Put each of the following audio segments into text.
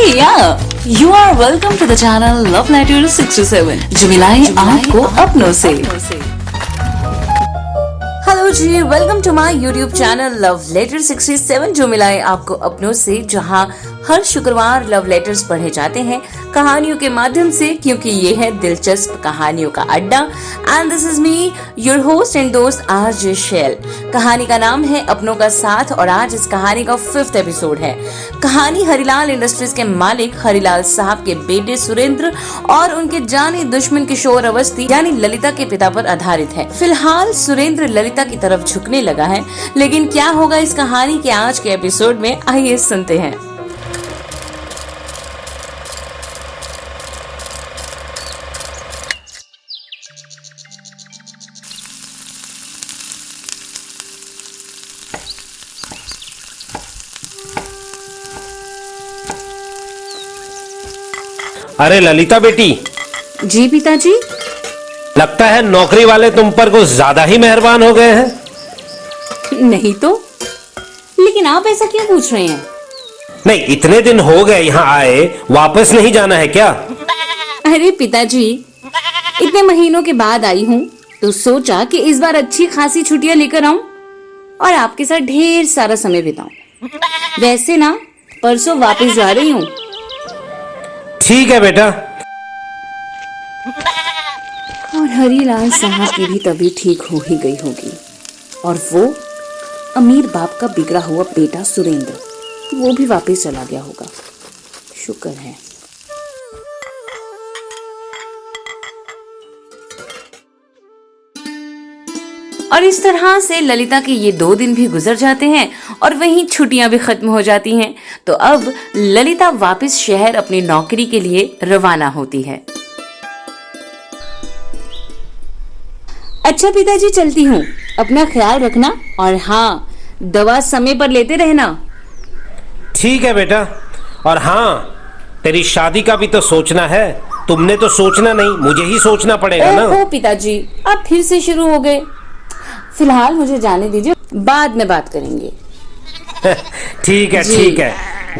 You are welcome to the channel Love Letter 67 जो मिलाए आपको अपनों से। Hello ji, welcome to my YouTube channel love letter 67 जो मिलाए आपको अपनों से, जहां हर शुक्रवार लव लेटर्स पढ़े जाते हैं कहानियों के माध्यम से, क्योंकि ये है दिलचस्प कहानियों का अड्डा। And this is me your host and दोस्त आरजे शैल। कहानी का नाम है अपनों का साथ और आज इस कहानी का 5th एपिसोड है। कहानी हरिलाल इंडस्ट्रीज के मालिक हरिलाल साहब के बेटे सुरेंद्र और उनके जानी दुश्मन किशोर अवस्थी यानी ललिता के पिता पर आधारित है। फिलहाल सुरेंद्र ललिता की तरफ झुकने लगा है, लेकिन क्या होगा इस कहानी के आज के एपिसोड में, आइए सुनते हैं। अरे ललिता बेटी। जी पिताजी। लगता है नौकरी वाले तुम पर कुछ ज्यादा ही मेहरबान हो गए हैं। नहीं तो, लेकिन आप ऐसा क्यों पूछ रहे हैं? नहीं, इतने दिन हो गए यहाँ आए, वापस नहीं जाना है क्या? अरे पिताजी, इतने महीनों के बाद आई हूँ तो सोचा कि इस बार अच्छी खासी छुट्टियां लेकर आऊं और आपके साथ ढेर सारा समय बिताऊं। वैसे ना परसों वापस जा रही हूँ। ठीक है बेटा। और हरिलाल साहब की भी तबीयत ठीक हो ही गई होगी और वो अमीर बाप का बिगड़ा हुआ बेटा सुरेंद्र, वो भी वापस चला गया होगा। शुक्र है। और इस तरह से ललिता के ये 2 दिन भी गुजर जाते हैं और वहीं छुट्टियां भी खत्म हो जाती हैं। तो अब ललिता वापस शहर अपनी नौकरी के लिए रवाना होती है। अच्छा पिताजी, चलती हूँ, अपना ख्याल रखना और हाँ, दवा समय पर लेते रहना। ठीक है बेटा। और हाँ, तेरी शादी का भी तो सोचना है। तुमने तो सोचना नहीं, मुझे ही सोचना पड़ेगा ना। ओहो पिताजी, आप फिर से शुरू हो गए। फिलहाल मुझे जाने दीजिए, बाद में बात करेंगे। ठीक है ठीक है,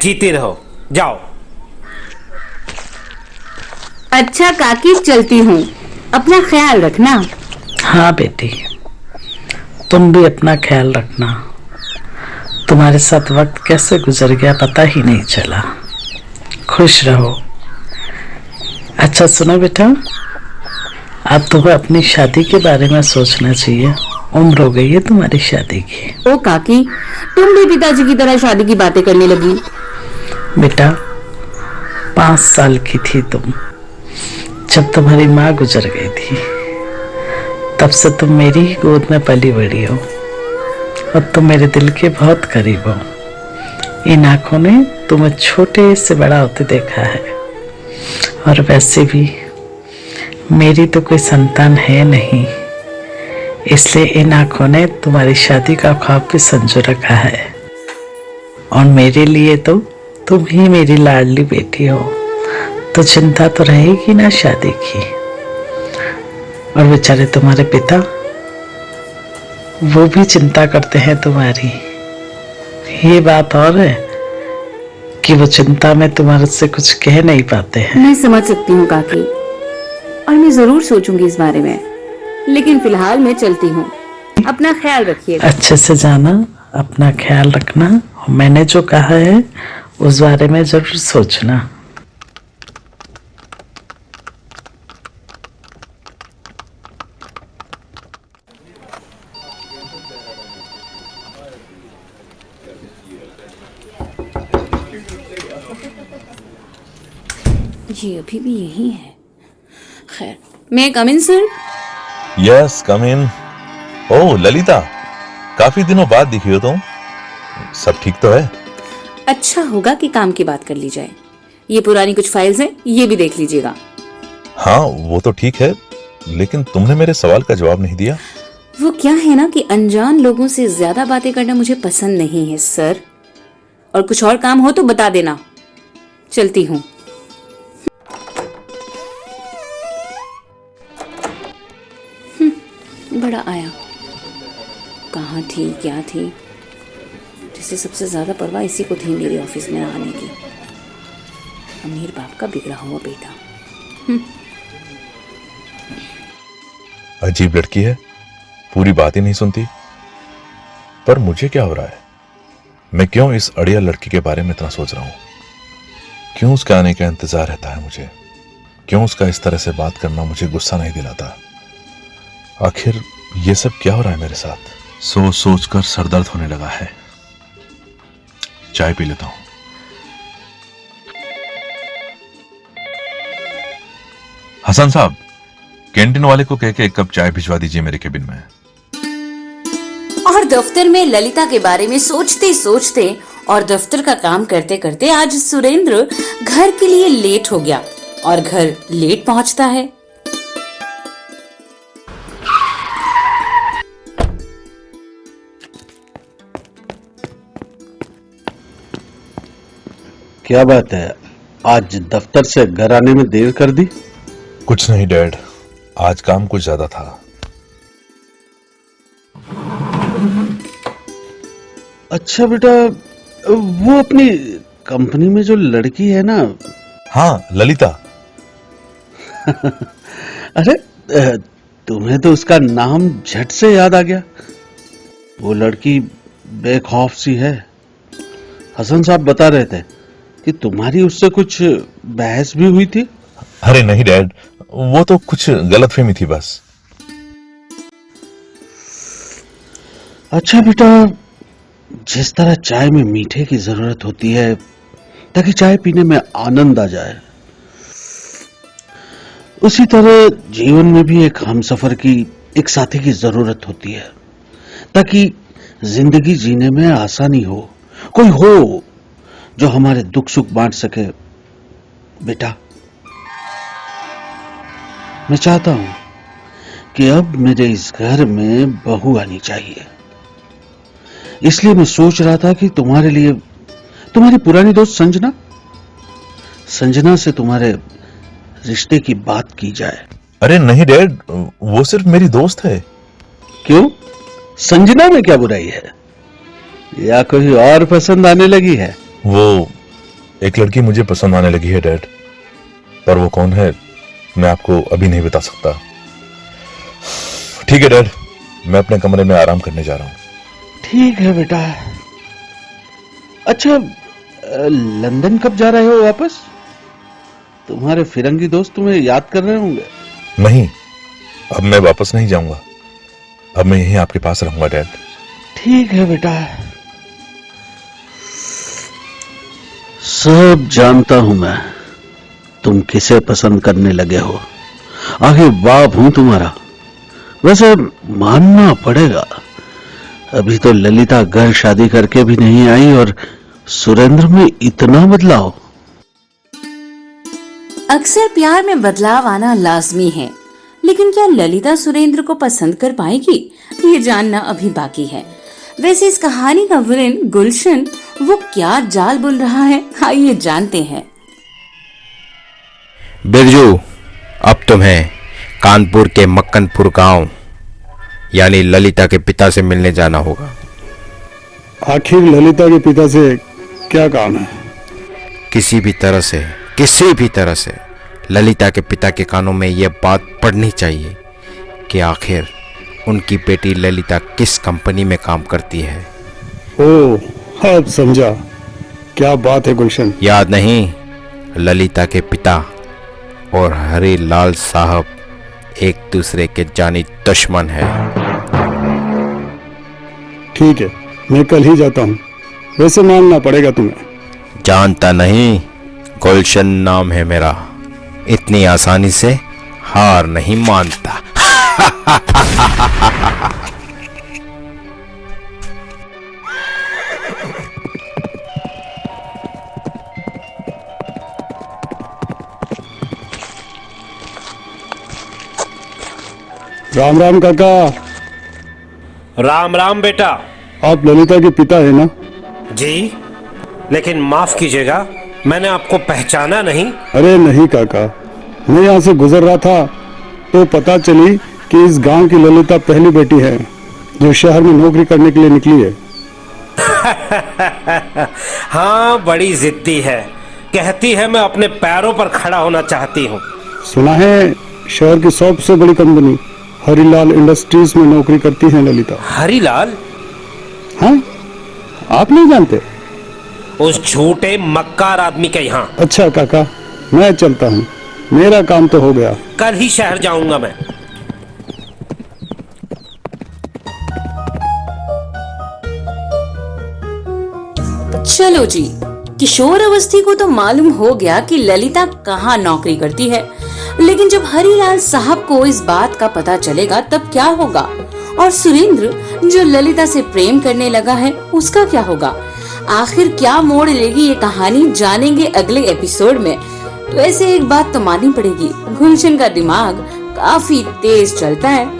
जीती रहो, जाओ। अच्छा काकी, चलती हूँ, अपना ख्याल रखना। हाँ बेटी, तुम भी अपना ख्याल रखना। तुम्हारे साथ वक्त कैसे गुजर गया पता ही नहीं चला। खुश रहो। अच्छा सुनो बेटा, अब तुम्हें अपनी शादी के बारे में सोचना चाहिए। उम्र हो गई है तुम्हारी शादी की। ओ काकी, तुम भी पिताजी की तरह शादी की बातें करने लगी। बेटा, 5 साल की थी तुम जब तुम्हारी माँ गुजर गई थी। तब से तुम मेरी ही गोद में पली बड़ी हो और तुम मेरे दिल के बहुत करीब हो। इन आंखों ने तुम्हें छोटे से बड़ा होते देखा है और वैसे भी मेरी तो कोई संतान है नहीं, इसलिए इन आंखों ने तुम्हारी शादी का ख्वाब भी संजो रखा है। और मेरे लिए तो तुम ही मेरी लाडली बेटी हो, तो चिंता तो रहेगी ना शादी की। और बेचारे तुम्हारे पिता, वो भी चिंता करते हैं तुम्हारी। ये बात और है कि वो चिंता में तुम्हारे से कुछ कह नहीं पाते हैं। मैं समझ सकती हूँ काकी, और मैं जरूर सोचूंगी इस बारे में, लेकिन फिलहाल मैं चलती हूँ। अपना ख्याल रखिए। अच्छे से जाना, अपना ख्याल रखना। मैंने जो कहा है उस बारे में जरूर सोचना। ये अभी भी यही है। खैर, मैं कम इन सर? यस कम इन। ओह ललिता, काफी दिनों बाद दिखी हो तुम। सब ठीक तो है? अच्छा होगा कि काम की बात कर ली जाए। ये पुरानी कुछ फाइल्स हैं, ये भी देख लीजिएगा। हाँ वो तो ठीक है, लेकिन तुमने मेरे सवाल का जवाब नहीं दिया। वो क्या है ना कि अनजान लोगों से ज्यादा बातें करना मुझे पसंद नहीं है सर। और कुछ और काम हो तो बता देना। चलती हूँ। बड़ा आया, कहाँ थी क्या थी, जैसे सबसे ज्यादा परवाह इसी को थी मेरे ऑफिस में आने की। अमीर बाप का बिगड़ा हुआ बेटा। अजीब लड़की है, पूरी बात ही नहीं सुनती। पर मुझे क्या हो रहा है? मैं क्यों इस अड़िया लड़की के बारे में इतना सोच रहा हूं? क्यों उसके आने का इंतजार रहता है मुझे? क्यों उसका इस तरह से बात करना मुझे गुस्सा नहीं दिलाता? आखिर ये सब क्या हो रहा है मेरे साथ? सोच सोच कर सरदर्द होने लगा है। चाय पी लेता हूं। हसन साहब, कैंटीन वाले को कह के एक कप चाय भिजवा दीजिए मेरे केबिन में। और दफ्तर में ललिता के बारे में सोचते सोचते और दफ्तर का काम करते करते आज सुरेंद्र घर के लिए लेट हो गया और घर लेट पहुंचता है। क्या बात है, आज दफ्तर से घर आने में देर कर दी? कुछ नहीं डैड, आज काम कुछ ज्यादा था। अच्छा बेटा, वो अपनी कंपनी में जो लड़की है ना। हाँ, ललिता। अरे तुम्हें तो उसका नाम झट से याद आ गया। वो लड़की बेखौफ सी है। हसन साहब बता रहे थे कि तुम्हारी उससे कुछ बहस भी हुई थी। अरे नहीं डैड, वो तो कुछ गलतफहमी थी बस। अच्छा बेटा, जिस तरह चाय में मीठे की जरूरत होती है ताकि चाय पीने में आनंद आ जाए, उसी तरह जीवन में भी एक हमसफर की, एक साथी की जरूरत होती है ताकि जिंदगी जीने में आसानी हो। कोई हो जो हमारे दुख सुख बांट सके। बेटा, मैं चाहता हूं कि अब मेरे इस घर में बहू आनी चाहिए। इसलिए मैं सोच रहा था कि तुम्हारे लिए तुम्हारी पुरानी दोस्त संजना से तुम्हारे रिश्ते की बात की जाए। अरे नहीं डैड, वो सिर्फ मेरी दोस्त है। क्यों? संजना में क्या बुराई है? या कोई और पसंद आने लगी है? वो एक लड़की मुझे पसंद आने लगी है डैड, पर वो कौन है मैं आपको अभी नहीं बता सकता। ठीक है डैड, मैं अपने कमरे में आराम करने जा रहा हूं। ठीक है बेटा। अच्छा, लंदन कब जा रहे हो वापस? तुम्हारे फिरंगी दोस्त तुम्हें याद कर रहे होंगे। नहीं, अब मैं वापस नहीं जाऊंगा। अब मैं यहीं आपके पास रहूंगा डैड। ठीक है बेटा। सब जानता हूं मैं, तुम किसे पसंद करने लगे हो। आखिर बाप हूं तुम्हारा। वैसे मानना पड़ेगा, अभी तो ललिता घर शादी करके भी नहीं आई और सुरेंद्र में इतना बदलाव। अक्सर प्यार में बदलाव आना लाजमी है, लेकिन क्या ललिता सुरेंद्र को पसंद कर पाएगी, ये जानना अभी बाकी है। वैसे इस कहानी का विलेन गुलशन वो क्या जाल बुन रहा है, आइए जानते हैं। बिरजू, अब तुम्हें कानपुर के मक्कनपुर गांव यानी ललिता के पिता से मिलने जाना होगा। आखिर ललिता के पिता से क्या काम है? किसी भी तरह से ललिता के पिता के कानों में यह बात पड़नी चाहिए कि आखिर उनकी बेटी ललिता किस कंपनी में काम करती है। ओह, अब समझा। क्या बात है गुलशन? याद नहीं? ललिता के पिता और हरी लाल साहब एक दूसरे के जानी दुश्मन है। ठीक है, मैं कल ही जाता हूँ। वैसे मानना पड़ेगा तुम्हें। जानता नहीं, गुलशन नाम है मेरा। इतनी आसानी से हार नहीं मानता। राम राम काका। राम राम बेटा। आप ललिता के पिता है ना? जी, लेकिन माफ कीजिएगा, मैंने आपको पहचाना नहीं। अरे नहीं काका, मैं यहाँ से गुजर रहा था तो पता चली कि इस गांव की ललिता पहली बेटी है जो शहर में नौकरी करने के लिए निकली है। हाँ, बड़ी जिद्दी है, कहती है मैं अपने पैरों पर खड़ा होना चाहती हूँ। सुना है शहर की सबसे बड़ी कंपनी हरिलाल इंडस्ट्रीज में नौकरी करती है ललिता। हरिलाल? हाँ, आप नहीं जानते? उस झूठे मक्कार आदमी के यहाँ। अच्छा काका, मैं चलता हूँ, मेरा काम तो हो गया। कल ही शहर जाऊंगा मैं। चलो जी, किशोर अवस्थी को तो मालूम हो गया कि ललिता कहाँ नौकरी करती है, लेकिन जब हरिलाल साहब को इस बात का पता चलेगा तब क्या होगा? और सुरेंद्र जो ललिता से प्रेम करने लगा है उसका क्या होगा? आखिर क्या मोड़ लेगी ये कहानी, जानेंगे अगले एपिसोड में। तो ऐसे एक बात तो माननी पड़ेगी, गुलशन का दिमाग काफी तेज चलता है।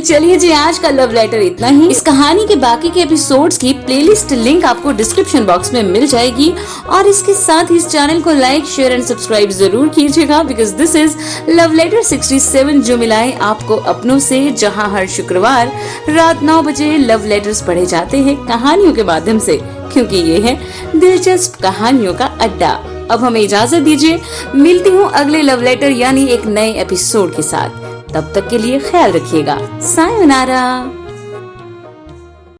चलिए जी, आज का लव लेटर इतना ही। इस कहानी के बाकी के एपिसोड्स की प्लेलिस्ट लिंक आपको डिस्क्रिप्शन बॉक्स में मिल जाएगी और इसके साथ ही इस चैनल को लाइक, शेयर एंड सब्सक्राइब जरूर कीजिएगा, because this is love letter 67 जो मिलाए आपको अपनों से, जहां हर शुक्रवार रात 9 बजे लव लेटर्स पढ़े जाते हैं कहानियों के माध्यम से, क्योंकि ये है दिलचस्प कहानियों का अड्डा। अब हमें इजाजत दीजिए, मिलती हूँ अगले लव लेटर यानी एक नए एपिसोड के साथ। तब तक के लिए ख्याल रखिएगा। सायोनारा।